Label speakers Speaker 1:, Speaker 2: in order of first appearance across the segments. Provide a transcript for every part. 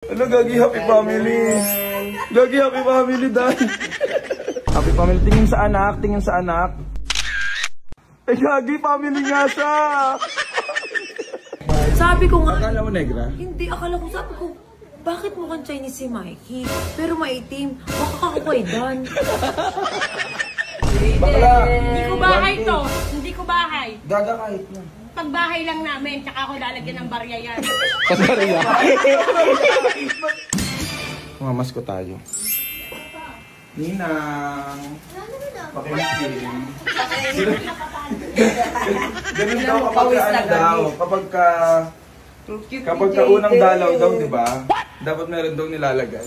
Speaker 1: Ano, Gagi, happy family. Gagi, happy family, dahil. Happy family, tingin sa anak, tingin sa anak. Eh, Gagi, family nga siya.
Speaker 2: Sabi ko nga,
Speaker 1: Akala mo negra?
Speaker 2: hindi, akala ko, sabi ko, bakit mukhang Chinese si Mikey? Pero maitim, baka kakukwaidan.
Speaker 1: Bakla.
Speaker 3: Hindi ko bahay to. Hindi ko bahay.
Speaker 1: Gaga kahit na.
Speaker 3: Pag bahay lang namin, tsaka ako lalagyan ng barya yan.
Speaker 1: Pasariya. Mamas ko tayo. Ninang. Pakimkin. Ganun daw kapag ka unang dalaw daw, di ba? Dapat meron daw nilalagay.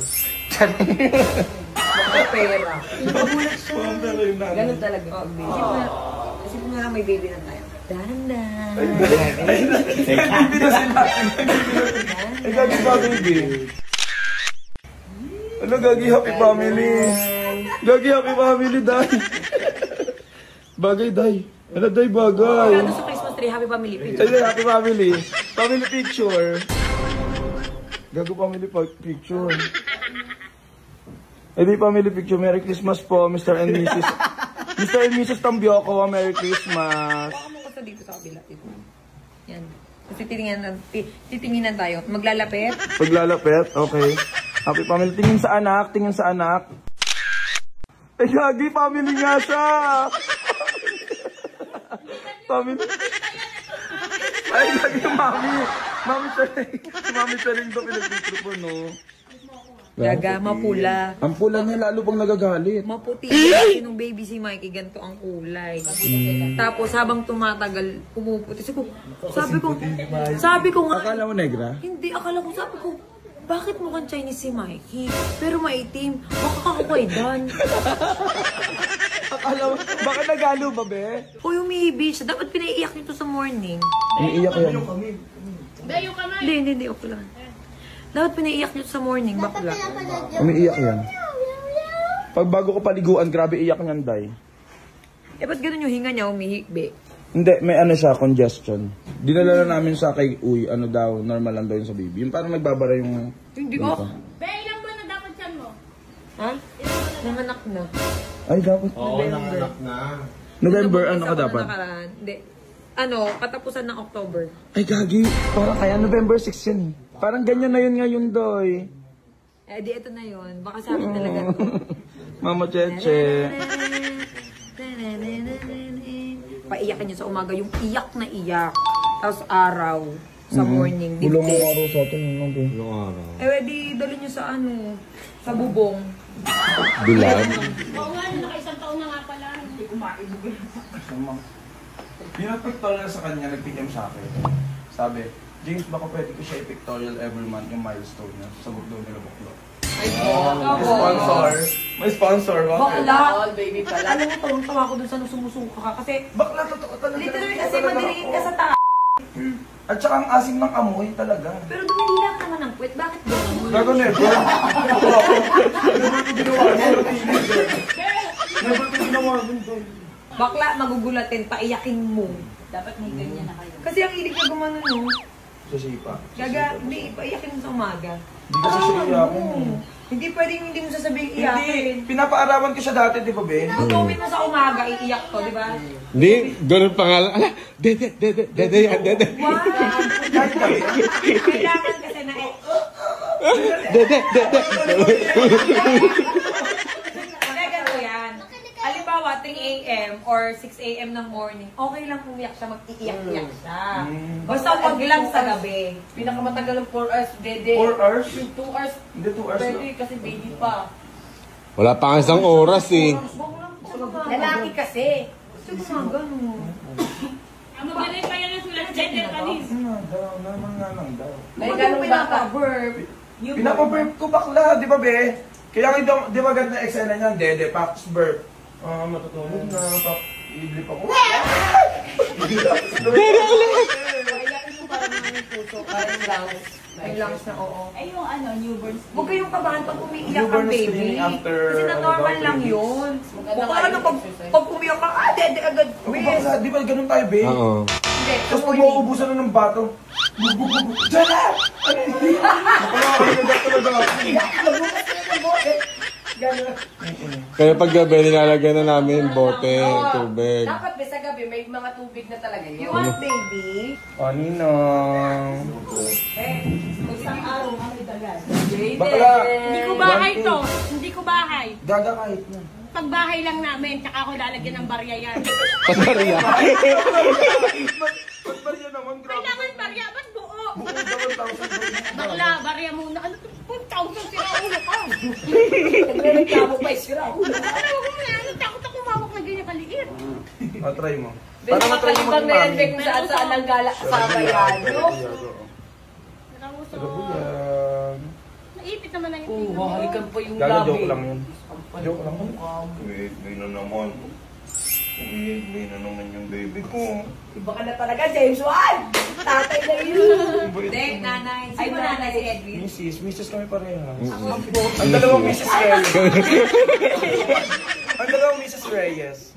Speaker 2: Pera.
Speaker 1: Ganun
Speaker 2: talaga. Kasi kung nga may baby na tayo. Dahan-dahan.
Speaker 1: Hindi na sila. Ay, Gagi pa, baby. Ano, Gagi, happy family. Gagi, happy family, day. Bagay, day. Ano, day, bagay.
Speaker 2: Ano sa Christmas tree, happy family picture.
Speaker 1: Ay, happy family. Family picture. Gago family picture. Eh, di family picture. Merry Christmas po, Mr. and Mrs. Mr. and Mrs. Tambioco. Merry Christmas.
Speaker 2: Baka mo kasi dito sa kabila. Dito. Yan. Kasi titinginan tayo. Maglalapit.
Speaker 1: Paglalapit, okay. Happy family. Tingin sa anak, tingin sa anak. Eh, Gagi, family nga siya. Family. Ay, Gagi, mami. Mami Charing. Si Mami Charing daw pinag-picture po, no?
Speaker 2: Gaga, mapula.
Speaker 1: Ang pula niya lalo pang nagagalit.
Speaker 2: Maputi. Kasi nung baby si Mikey, ganito ang kulay. Tapos habang tumatagal, pumuputi. Sabi ko nga,
Speaker 1: Akala mo negra?
Speaker 2: hindi, akala ko, sabi ko, bakit mukhang Chinese si Mikey? Pero maitim, baka kakukwaidan.
Speaker 1: Akala mo, bakit nagalo ba, be?
Speaker 2: Uy, umiibi siya. Dapat pinaiiyak nito sa morning.
Speaker 1: Umiiyak yan.
Speaker 3: Dayo ka na.
Speaker 2: Hindi, okay lang. Dapat pinaiiyak nito sa morning, bakla.
Speaker 1: Umiiyak yan. Pag bago ko paliguan, grabe iyak niyan, day.
Speaker 2: Eh, ba't ganun yung hinga niya, umihikbi?
Speaker 1: Hindi, may ano siya, congestion. Dinala na namin sa kay Uy, ano daw, normal lang daw yun sa baby. Yung parang nagbabara yung...
Speaker 2: Hindi, oh.
Speaker 3: Be, ilang buwan na dapat yan mo?
Speaker 2: Ha? Nanganak na.
Speaker 1: Ay, dapat.
Speaker 4: Oo, nanganak na.
Speaker 1: November, ano ka
Speaker 2: Isa
Speaker 1: dapat?
Speaker 2: nakaraan. Hindi. Ano, katapusan ng October.
Speaker 1: Ay, Gagi. Parang kaya November 6 yan eh. Parang ganyan na yun ngayon, doy.
Speaker 2: Eh, di ito na yun. Baka sa akin talaga to.
Speaker 1: Mama Cheche.
Speaker 2: Paiyakin niya sa umaga yung iyak na iyak. Tapos araw. Sa morning.
Speaker 1: Kulang ang
Speaker 2: Dipte.
Speaker 1: araw sa atin. Ano, be?
Speaker 4: Ilang araw.
Speaker 2: Eh, di dali niyo sa ano. Sa bubong.
Speaker 1: Bulag.
Speaker 3: Oo nga, naka-isang taon na nga pala.
Speaker 1: Pinag-pictorial sa kanya, nag-PM sa akin. Sabi, James, baka pwede ko siya i-pictorial every month yung milestone niya sa daw nila Buklo. May sponsor. May sponsor.
Speaker 2: Bakla.
Speaker 3: All baby pala.
Speaker 2: Alam mo, tawang-tawa ko dun sa sumusuka ka. Kasi,
Speaker 1: Bakla, totoo talaga.
Speaker 2: literally kasi madaliin ka sa taas.
Speaker 1: At saka ang asim ng amoy talaga.
Speaker 2: Pero dumilila ka naman ng puwet. Bakit gano'n?
Speaker 1: Gago never. Never ko ginawa yun. Never ko ginawa yun doon.
Speaker 2: Bakla, magugulatin, paiyakin mo.
Speaker 3: Dapat may ganyan na kayo.
Speaker 2: Kasi ang hilig niya gumano, no?
Speaker 1: Sa sipa.
Speaker 2: Gaga, hindi, paiyakin mo sa umaga.
Speaker 1: Hindi kasi siya iyakin.
Speaker 2: Hindi pwedeng hindi mo sasabihin
Speaker 1: Hindi,
Speaker 2: iyakin.
Speaker 1: pinapaarawan ko siya dati, di ba, Ben?
Speaker 2: Tutumin mo sa umaga, iiyak to, di ba?
Speaker 4: Hindi, ganun pa nga lang. Ala, dede yan, dede.
Speaker 2: Wow! Kailangan kasi na
Speaker 4: Dede.
Speaker 2: Kaya gano'n yan. Halimbawa, 3 a.m. or 6 a.m. ng morning, okay lang umiyak siya, mag-iiyak-iyak siya. Basta wag lang sa gabi.
Speaker 3: Pinakamatagal ng 4 hours, dede.
Speaker 1: 4 hours?
Speaker 3: 2 hours,
Speaker 1: Hindi, 2 hours
Speaker 3: pwede
Speaker 1: lang.
Speaker 3: kasi baby pa.
Speaker 4: Wala pa nga isang oras eh.
Speaker 2: Lalaki kasi. Umaga, no?
Speaker 3: Ang magaling pa yan sila sa gender kanis.
Speaker 1: Naman nga lang daw.
Speaker 2: May ganun pinapa-verb.
Speaker 1: Pinapaburp ko bakla, di ba, Be? Kaya di ba ganda eksena niyan, Dede, Pax, burp. Matutulog na, Pax, iblip ako.
Speaker 4: Dede ulit!
Speaker 3: Kailangan mo para naman yung puso, parang lungs.
Speaker 2: May lungs na, oo.
Speaker 3: Ay, yung ano, newborn skin.
Speaker 2: Huwag kayong kabahan pag umiiyak
Speaker 1: Newborn
Speaker 2: ang baby.
Speaker 1: screening after,
Speaker 2: Kasi na
Speaker 1: ano
Speaker 2: normal
Speaker 1: daw,
Speaker 2: lang
Speaker 1: 3
Speaker 2: yun.
Speaker 3: Maganda
Speaker 2: Kung
Speaker 3: nga
Speaker 2: ano,
Speaker 3: yung exercise.
Speaker 2: pag umiyak ka, dede agad.
Speaker 1: Bakla, di ba ganun tayo, Be?
Speaker 2: Hindi,
Speaker 4: Oo.
Speaker 2: sa
Speaker 1: Tapos pag
Speaker 2: morning.
Speaker 1: mauubusan na ng bato, Diyan na! Napakakalimutan talaga ako.
Speaker 5: Gano'n.
Speaker 4: Kaya pag gabi, nilalagyan na namin bote, tubig.
Speaker 5: Dapat sa gabi, may mga tubig na talaga yun.
Speaker 2: You want baby?
Speaker 1: Paninang.
Speaker 2: Isang araw kami dagan.
Speaker 1: Bakla!
Speaker 3: Hindi ko bahay to. Hindi ko bahay.
Speaker 1: Gaga kahit na.
Speaker 3: Pag bahay lang namin, tsaka ako lalagyan ng barya yan.
Speaker 4: Pagkariya.
Speaker 1: Ba't ba yan naman? Grabe.
Speaker 3: Kailangan barya, ba't buo?
Speaker 1: Buong 1,000.
Speaker 3: Bakla, barya muna. Ano to? 1,000 sila ulo ka.
Speaker 5: Nagre-reklamo pa isira.
Speaker 3: Ano ko nga, ano takot ako mawak na ganyan kaliit.
Speaker 1: Try mo.
Speaker 5: Para makalibang na yan, Bek, kung saan ang gala kasama yan. No?
Speaker 3: Nakamuso.
Speaker 1: Tagabuyan.
Speaker 3: Naipit naman na yung
Speaker 5: Oo,
Speaker 3: tingnan mo.
Speaker 5: halikan pa yung
Speaker 1: Gaga,
Speaker 5: labi.
Speaker 1: joke lang yun. Joke lang. May na naman. May na naman yung baby ko.
Speaker 5: Iba ka na talaga, James Wan! Tatay na yun!
Speaker 2: Hindi, nanay. Sino nanay si Edwin?
Speaker 1: Mrs. kami parehas. Ang dalawang Mrs. Reyes. Ang dalawang Mrs. Reyes.